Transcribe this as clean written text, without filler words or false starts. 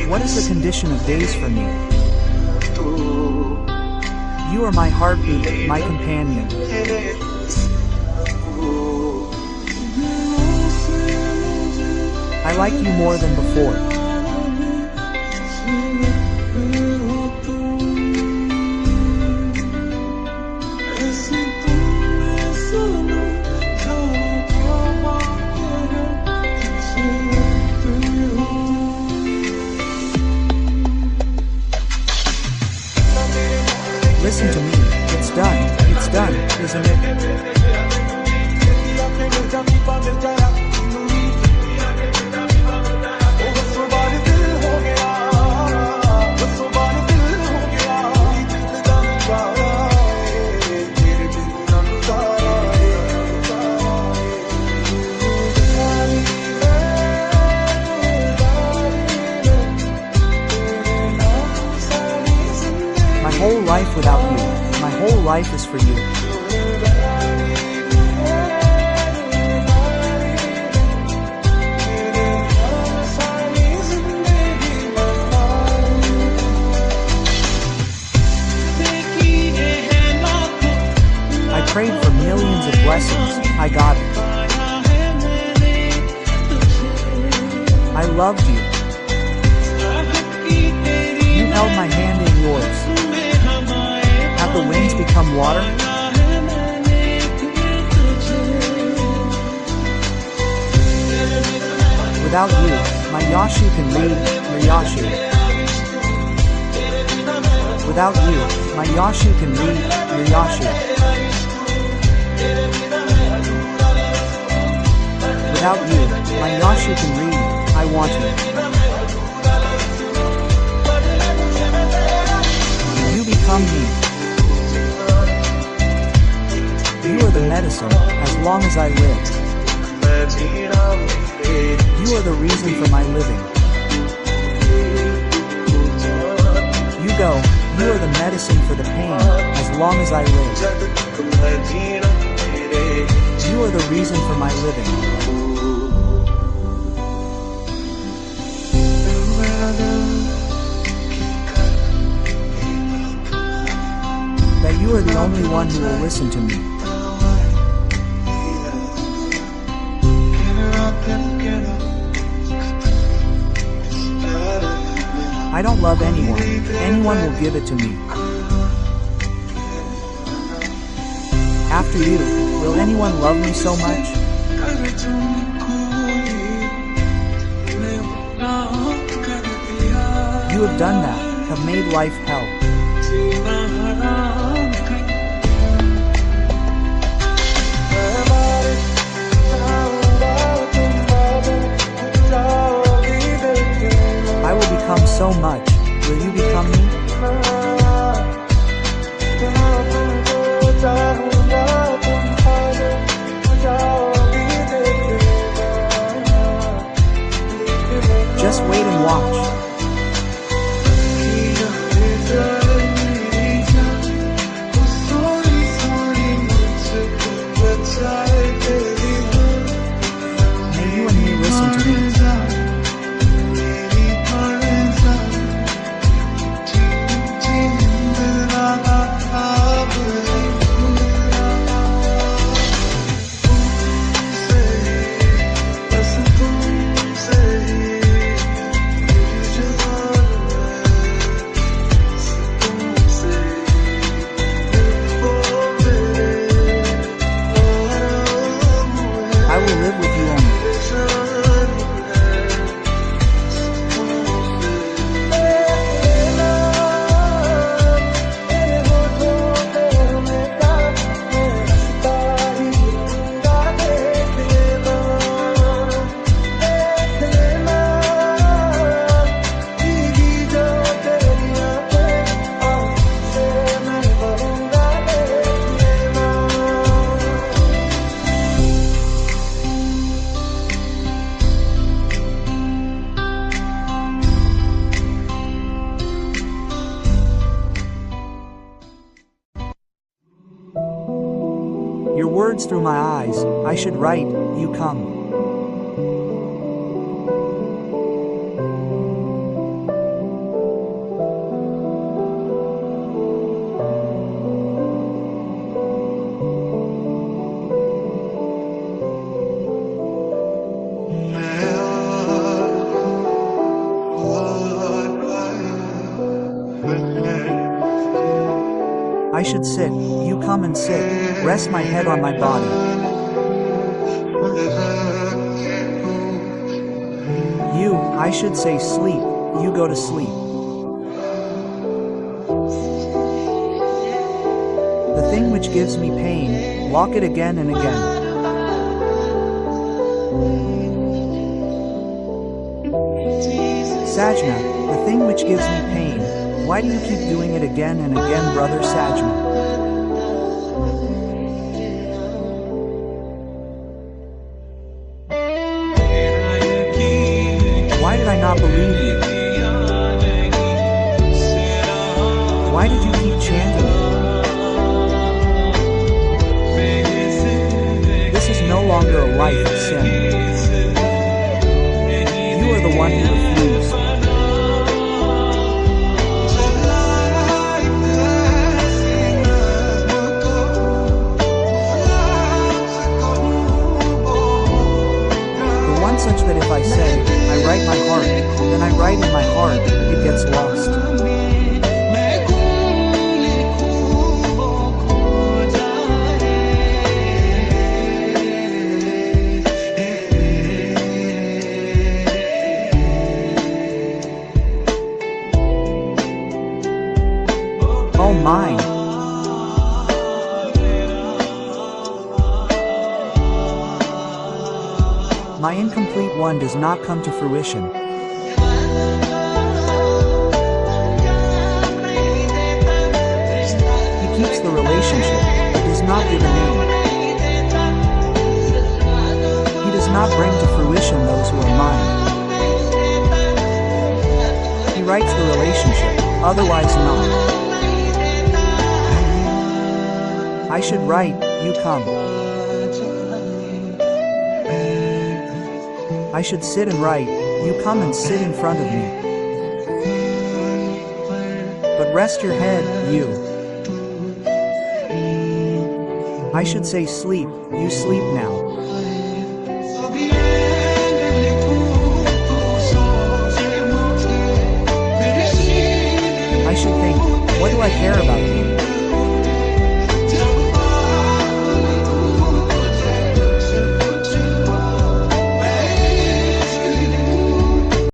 What is the condition of days for me? You are my heartbeat, my companion. I like you more than before. Listen to me, it's done, isn't it? My whole life without you, my whole life is for you. I prayed for millions of blessings, I got it. I loved you. You held my hand in yours. Have the winds become water? Without you, my Yashu can read your Yashu. Without you, my Yashu can read your Yashu. Without you, my Yashu can read I want you. You become me. You are the medicine, as long as I live. You are the reason for my living. You go, you are the medicine for the pain, as long as I live. You are the reason for my living. That you are the only one who will listen to me. I don't love anyone. Anyone will give it to me. After you, will anyone love me so much? You have done that, have made life hell. I will become so much. Will you become me? Just wait and watch. May you and me listen to me. I will live with you only. Your words through my eyes, I should write, you come. should sit, you come and sit, rest my head on my body. You, I should say sleep, you go to sleep. The thing which gives me pain, lock it again and again. Sajna, the thing which gives me pain, why do you keep doing it again and again, brother Sajna? Why did I not believe you? Why did you keep chanting it? This is no longer a life of sin. You are the one who refused. Such that if I say, I write my heart, then I write in my heart, it gets lost. Oh my! My incomplete one does not come to fruition. He keeps the relationship, but does not give a name. He does not bring to fruition those who are mine. He writes the relationship, otherwise not. I should write, you come. I should sit and write, you come and sit in front of me. But rest your head, you. I should say sleep, you sleep now. I should think, what do I care about